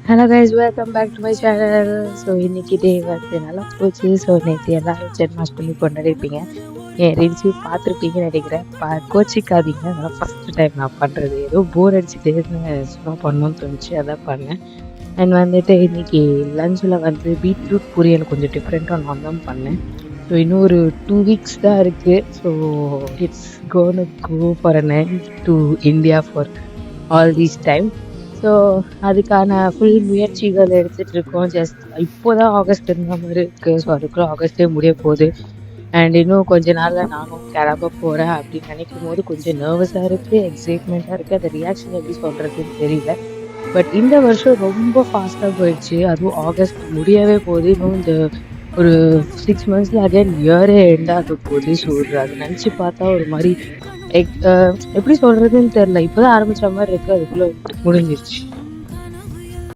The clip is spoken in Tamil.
Hello guys, welcome back to my channel. So இன்னைக்கு டே வந்து நல்லா போச்சு. ஸோ நேற்று எல்லாரும் ஜென்மாஷ்டமி கொண்டாடிருப்பீங்க. என் ரீல்ஸையும் பார்த்துருப்பீங்கன்னு நினைக்கிறேன். கோச்சிக்காதீங்க, அதெல்லாம் ஃபஸ்ட்டு டைம் நான் பண்ணுறது. ஏதோ போர் அடிச்சுட்டே சும்மா பண்ணணும்னு தோணுச்சு, அதான் பண்ணேன். அண்ட் வந்துட்டு இன்னைக்கு லஞ்சில் வந்து பீட்ரூட் பொரியல் கொஞ்சம் டிஃப்ரெண்ட்டாக நான் தான் பண்ணேன். ஸோ இன்னும் ஒரு 2 வீக்ஸ் தான் இருக்குது. So it's gonna go for a night to India for all these time. So அதுக்கான ஃபுல் முயற்சிகள் எடுத்துகிட்டு இருக்கோம். ஜஸ்ட் இப்போ தான் ஆகஸ்ட் இருந்த மாதிரி இருக்குது. ஸோ அதுக்குள்ளே ஆகஸ்ட்டே முடிய போகுது. அண்ட் இன்னும் கொஞ்ச நாளில் நானும் கிளம்ப போகிறேன் அப்படின்னு நினைக்கும் போது கொஞ்சம் நர்வஸாக இருக்குது, எக்ஸைட்மெண்ட்டாக இருக்குது. அந்த ரியாக்ஷன் எப்படி சொல்கிறதுன்னு தெரியல. பட் இந்த வருஷம் ரொம்ப ஃபாஸ்ட்டாக போயிடுச்சு. அதுவும் ஆகஸ்ட் முடியவே போகுது. இன்னும் இந்த ஒரு 6 மந்த்ஸில் அகைன் இயரே எண்டாக போகுது. ஸோ அதை நினச்சி பார்த்தா ஒரு மாதிரி எப்படி சொல்கிறதுன்னு தெரில. இப்போ தான் ஆரம்பித்த மாதிரி இருக்குது, அதுக்குள்ளே முடிஞ்சிருச்சு.